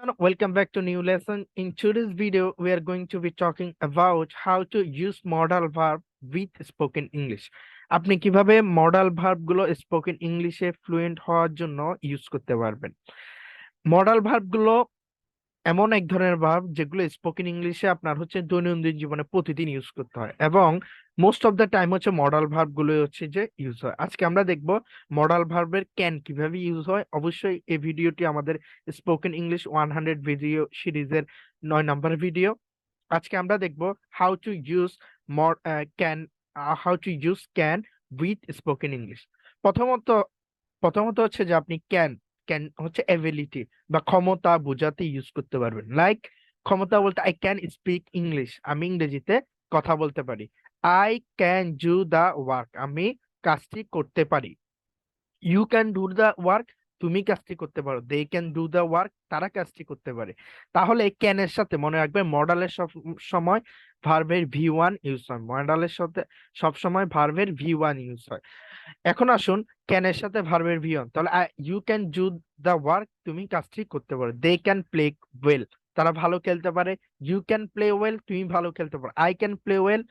everyone, welcome back to new lesson. In today's video, we are going to be talking about how to use modal verb with spoken English. আপনি কিভাবে modal verb গুলো spoken ইংলিশে fluent হওয়ার জন্য use করতে পারবেন। Modal verb গুলো এমন এক ধরনের ভার্ব যেগুলো স্পোকেন ইংলিশে আপনার হচ্ছে দৈনন্দিন জীবনে প্রতিদিন ইউজ করতে হয় এবং মোস্ট অফ দ্য টাইম হচ্ছে মডাল ভার্ব গুলো হচ্ছে যে ইউজ হয়। আজকে আমরা দেখব মডাল ভার্বের ক্যান কিভাবে ইউজ হয়। অবশ্যই এই ভিডিওটি আমাদের স্পোকেন ইংলিশ 100 ভিডিও সিরিজের 9 নম্বর ভিডিও। আজকে আমরা দেখব how to use can how to use can with spoken English. প্রথমত প্রথমত হচ্ছে যে আপনি ক্যান ক্যান হচ্ছে এবিলিটি বা ক্ষমতা বোঝাতে ইউজ করতে পারবেন। লাইক ক্ষমতা বলতে আই ক্যান স্পিক ইংলিশ, আমি ইংরেজিতে কথা বলতে পারি। I can do the work, আমি কাজটি করতে পারি। You can do the work, তুমি কাজটি করতে পারো। They can do the work, তারা কাজটি করতে পারে। তাহলে ক্যানের সাথে মনে রাখবে মডালের সব সময় ভার্বের ভি ওয়ান ইউজ হয়। মডালের সাথে সব সময় ভার্বের ভি ওয়ান ইউজ হয়। এখন আসুন ক্যানের সাথে ভার্বের ভি ওয়ান, তাহলে you can do the work, তুমি কাজটি করতে পারো। দে ক্যান প্লে ওয়েল, তারা ভালো খেলতে পারে। ইউ ক্যান প্লে ওয়েল, তুমি ভালো খেলতে পারো। আই ক্যান প্লে ওয়েল,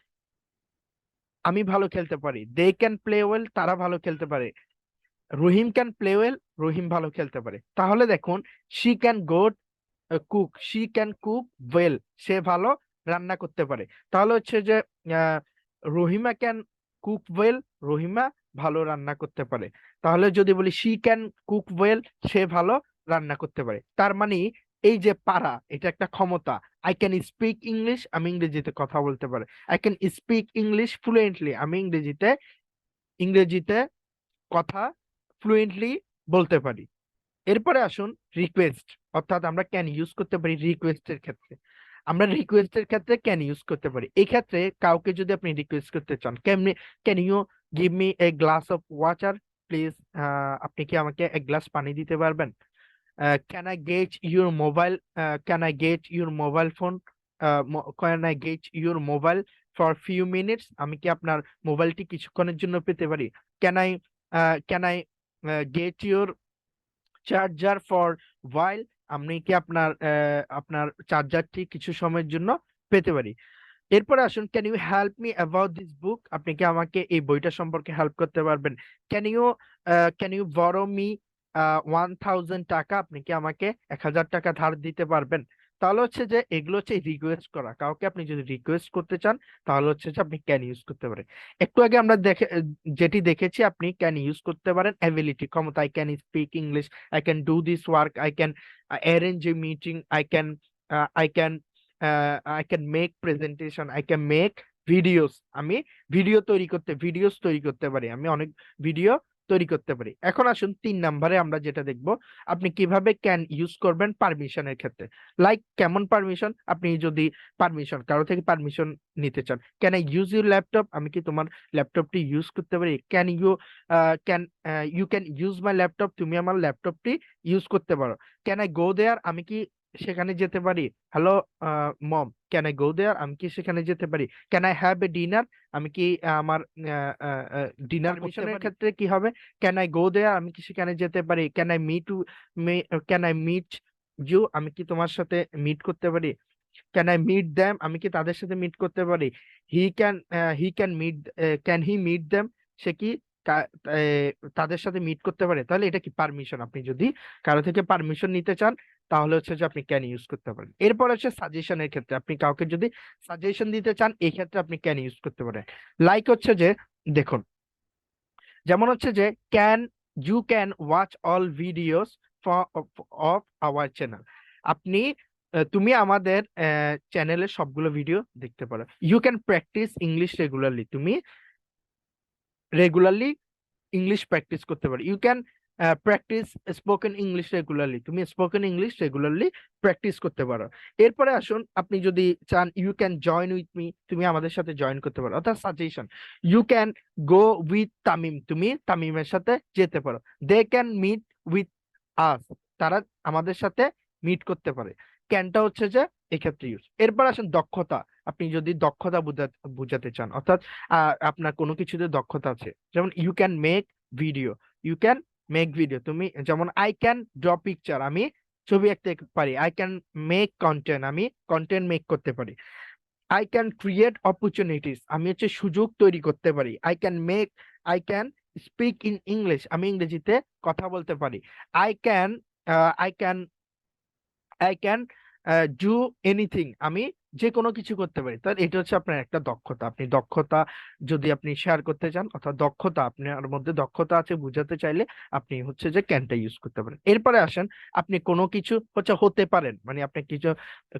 আমি ভালো খেলতে পারি। দে ক্যান প্লে ওয়েল, তারা ভালো খেলতে পারে। Rahim can play well, Rahim ভালো খেলতে পারে। তাহলে দেখুন she can go cook, she can cook well, সে ভালো রান্না করতে পারে। তাহলে হচ্ছে যে আহ, Rahima can cook well, Rahima ভালো রান্না করতে পারে। তাহলে যদি বলি শি ক্যান কুক ওয়েল, সে ভালো রান্না করতে পারে। তার মানে এই যে পারা, এটা একটা ক্ষমতা। আই ক্যান স্পিক ইংলিশ, আমি ইংরেজিতে কথা বলতে পারি। I can speak English fluently, আমি ইংরেজিতে ইংরেজিতে কথা ফ্লুয়েন্টলি বলতে পারি। এরপরে আসুন রিকোয়েস্ট, অর্থাৎ আমরা ক্যান ইউজ করতে পারি রিকোয়েস্টের ক্ষেত্রে। আমরা রিকোয়েস্টের ক্ষেত্রে ক্যান ইউজ করতে পারি। এই ক্ষেত্রে কাউকে যদি আপনি রিকোয়েস্ট করতে চান, কেমনি, can you give me a glass of water please, আপনি কি আমাকে এক গ্লাস পানি দিতে পারবেন? Can I get your mobile, can I get your mobile phone, can I get your mobile for few minutes, আমি কি আপনার মোবাইলটি কিছুক্ষণের জন্য পেতে পারি? Can I get your charger for while, আমি কি আপনার চার্জারটি কিছু সময়ের জন্য পেতে পারি। এরপরে আসুন can you help me about this book, আপনি কি আমাকে এই বইটা সম্পর্কে হেল্প করতে পারবেন? ক্যান ইউ বরো মি 1000 টাকা, আপনি কি আমাকে 1000 টাকা ধার দিতে পারবেন? তাহলে হচ্ছে যে এগুলো হচ্ছে রিকোয়েস্ট করা। কাউকে আপনি যদি রিকোয়েস্ট করতে চান তাহলে হচ্ছে যে আপনি ক্যান ইউজ করতে পারেন। একটু আগে আমরা যেটি দেখেছি, আপনি ক্যান ইউজ করতে পারেন এবিলিটি, ক্ষমতা। I can speak English, I can do this work, I can arrange a meeting, I can I can make presentation, I can make videos, আমি ভিডিওস তৈরি করতে পারি। আমি অনেক ভিডিও তৈরি করতে পারি। এখন আসুন 3 নম্বরে আমরা যেটা দেখব, আপনি কিভাবে ক্যান ইউজ করবেন পারমিশনের ক্ষেত্রে। লাইক কেমন পারমিশন? আপনি যদি পারমিশন কারো থেকে পারমিশন নিতে চান, can I use your laptop, আমি কি তোমার ল্যাপটপটি ইউজ করতে পারি? Can you can use my laptop, তুমি আমার ল্যাপটপটি ইউজ করতে পারো। ক্যান আই গো দেয়ার, আমি কি সেখানে যেতে পারি? Hello mom, can I go there, আমি কি সেখানে যেতে পারি? Can I have a dinner, আমি কি আমার ডিনার মিশনের ক্ষেত্রে কি হবে? ক্যান আই গো দেয়ার, আমি কি সেখানে যেতে পারি? ক্যান আই মিট ইউ, আমি কি তোমার সাথে মিট করতে পারি? ক্যান আই মিট দ্যাম, আমি কি তাদের সাথে মিট করতে পারি? He can he can meet can he meet them, সে কি তাদের সাথে মিট করতে পারে? তাহলে এটা কি পারমিশন। আপনি যদি কারো থেকে পারমিশন নিতে চান তাহলে হচ্ছে যে আপনি ক্যান ইউজ করতে পারেন। এরপর হচ্ছে সাজেশনের ক্ষেত্রে, আপনি কাউকে যদি সাজেশন দিতে চান এই ক্ষেত্রে আপনি ক্যান ইউজ করতে পারেন। লাইক হচ্ছে যে দেখুন, যেমন হচ্ছে যে can you can watch all videos of our channel, আপনি তুমি আমাদের চ্যানেলের সবগুলো ভিডিও দেখতে পারো। You can practice English regularly, তুমি রেগুলারলি ইংলিশ প্র্যাকটিস করতে পারো। You can practice spoken English regularly, তুমি স্পোকেন ইংলিশ রেগুলারলি প্র্যাকটিস করতে পারো। এরপরে আসুন আপনি যদি চান you can join with me, তুমি আমাদের সাথে জয়েন করতে পারো, অর্থাৎ suggestion. You can go with Tamim, তুমি তামিমের সাথে যেতে পারো। They can meet with us, তারা আমাদের সাথে মিট করতে পারে। ক্যানটা হচ্ছে যে এক্ষেত্রে ইউজ। এরপর আসুন দক্ষতা, আপনি যদি দক্ষতা বুঝাতে চান, অর্থাৎ আপনার কোনো কিছুতে দক্ষতা আছে, যেমন you can make video, you can make video, তুমি যেমন আই ক্যান ড্র পিকচার, আমি ছবি আঁকতে পারি। আই ক্যান মেক কন্টেন্ট, আমি কন্টেন্ট মেক করতে পারি। আই ক্যান ক্রিয়েট অপরচুনিটিস, আমি হচ্ছে সুযোগ তৈরি করতে পারি। I can speak in English, আমি ইংরেজিতে কথা বলতে পারি। I can I can I can do anything, আমি যে কোনো কিছু করতে পারি। তাহলে এটা হচ্ছে আপনার একটা দক্ষতা। আপনি দক্ষতা যদি আপনি শেয়ার করতে চান, অর্থাৎ দক্ষতা আপনার মধ্যে দক্ষতা আছে বুঝাতে চাইলে আপনি হচ্ছে যে ক্যানটা ইউজ করতে পারেন। এরপরে আসেন, আপনি কোনো কিছু হচ্ছে হতে পারেন, মানে আপনি কিছু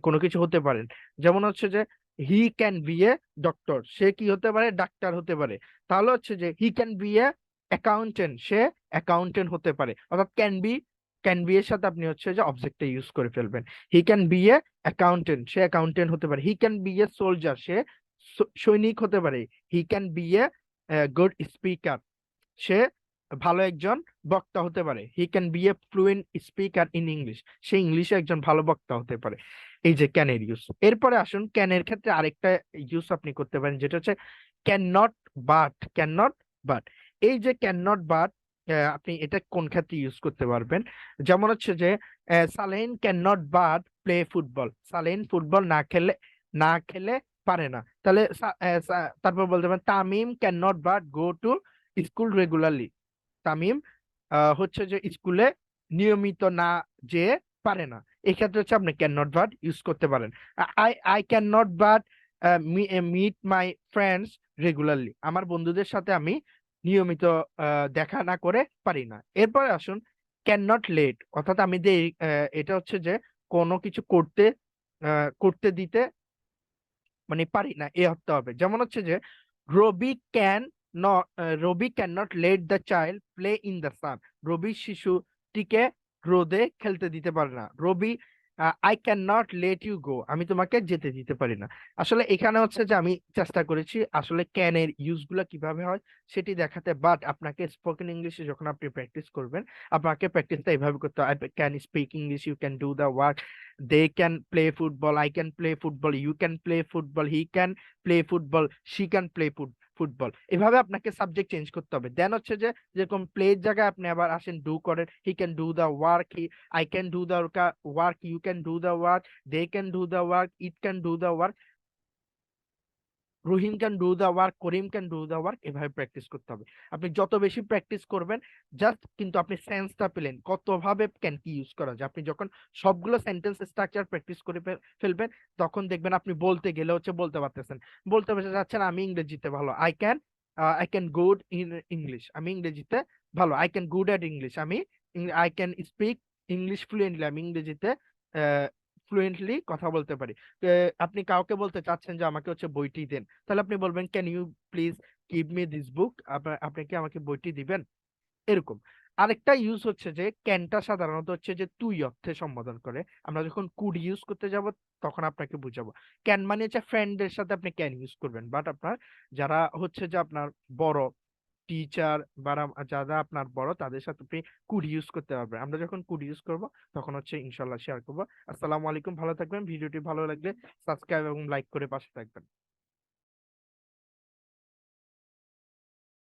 কোনো কিছু হতে পারেন। যেমন হচ্ছে যে he can be a doctor, সে কি হতে পারে, ডাক্তার হতে পারে। তাহলে হচ্ছে যে he can be a accountant, সে অ্যাকাউন্টেন্ট হতে পারে। অর্থাৎ ক্যান বি এর সাথে আপনি হচ্ছে যে অবজেক্টটা ইউজ করে ফেলবেন। He can be a accountant, সে অ্যাকাউন্টেন্ট হতে পারে। He can be a soldier, সে সৈনিক হতে পারে। He can be a good speaker, সে ভালো একজন বক্তা হতে পারে। He can be a fluent speaker in English, সে ইংলিশে একজন ভালো বক্তা হতে পারে। এই যে ক্যানের ইউজ। এরপরে আসুন, ক্যানের ক্ষেত্রে আরেকটা ইউজ আপনি করতে পারেন, যেটা হচ্ছে can not but. Can not but, এই যে ক্যান নট বাট, আপনি এটা কোন ক্ষেত্রে ইউজ করতে পারবেন? যেমন হচ্ছে যে Salen can not but play football, Salen football না খেলে পারে না। তাহলে তারপর বলতে পারেন Tamim can not but go to school regularly, Tamim হচ্ছে যে স্কুলে নিয়মিত না যেয়ে পারে না। এক্ষেত্রে হচ্ছে আপনি ক্যান নট বাট ইউজ করতে পারেন। I I can not but meet my friends regularly, আমার বন্ধুদের সাথে আমি নিয়মিত দেখা না করে পারি না। এরপরে আসুন, ক্যান নট লেট, অর্থাৎ আমি যে এটা হচ্ছে যে কোনো কিছু করতে দিতে মানে পারি না, এ অর্থ হবে। যেমন হচ্ছে যে Rabi can Rabi can not let the child play in the sun, Rabi শিশুটিকে রোদে খেলতে দিতে পারে না। Rabi I can not let you go, আমি তোমাকে যেতে দিতে পারি না। আসলে এখানে হচ্ছে যে আমি চেষ্টা করেছি আসলে ক্যান এর ইউজ গুলা কিভাবে হয় সেটি দেখাতে, বাট আপনাকে স্পোকেন ইংলিশে যখন আপনি প্র্যাকটিস করবেন, আপনাকে প্র্যাকটিসটা এইভাবে করতে হয়। I can speak English, you can do the work, they can play football, I can play football, you can play football, he can play football, she can play football. এভাবে আপনাকে সাবজেক্ট চেঞ্জ করতে হবে। দেন হচ্ছে যে যেরকম play এর জায়গায় আপনি আবার আসেন ডু করেন, he can do the work, I can do the work, you can do the work, they can do the work, it can do the work, Rahim can do the work, Karim can do the work. এভাবে practice করতে হবে। আপনি যত বেশি practice করবেন, just কিন্তু আপনি সেন্সটা পেলেন কতভাবে ক্যান কি ইউজ করা যায়। আপনি যখন সবগুলো সেন্টেন্স স্ট্রাকচার প্র্যাকটিস করে ফেলবেন, তখন দেখবেন আপনি বলতে গেলে হচ্ছে বলতে পারতেছেন। বলতে যাচ্ছেন আমি ইংরেজিতে ভালো, I can good in English, আমি ইংরেজিতে ভালো। I can good at English, I can speak English fluently, আমি ইংরেজিতে ফ্লুয়েন্টলি কথা বলতে পারি। আপনি কাউকে বলতে চাচ্ছেন যে আমাকে হচ্ছে বইটি দেন, তাহলে আপনি বলবেন can you please give me this book, আপনি কি আমাকে বইটি দিবেন, এরকম। আরেকটা ইউজ হচ্ছে যে ক্যানটা সাধারণত হচ্ছে যে তুই অর্থে সম্বোধন করে। আমরা যখন কুড ইউজ করতে যাব তখন আপনাকে বুঝাবো। ক্যান মানে হচ্ছে ফ্রেন্ডের সাথে আপনি ক্যান ইউজ করবেন, বাট আপনার যারা হচ্ছে যে আপনার বড় টিচার বা যারা আপনার বড় তাদের সাথে আপনি কুড ইউজ করতে পারবেন। আমরা যখন কুড ইউজ করব তখন হচ্ছে ইনশাল্লাহ শেয়ার করবো। আসসালামু আলাইকুম, ভালো থাকবেন। ভিডিওটি ভালো লাগলে সাবস্ক্রাইব এবং লাইক করে পাশে থাকবেন।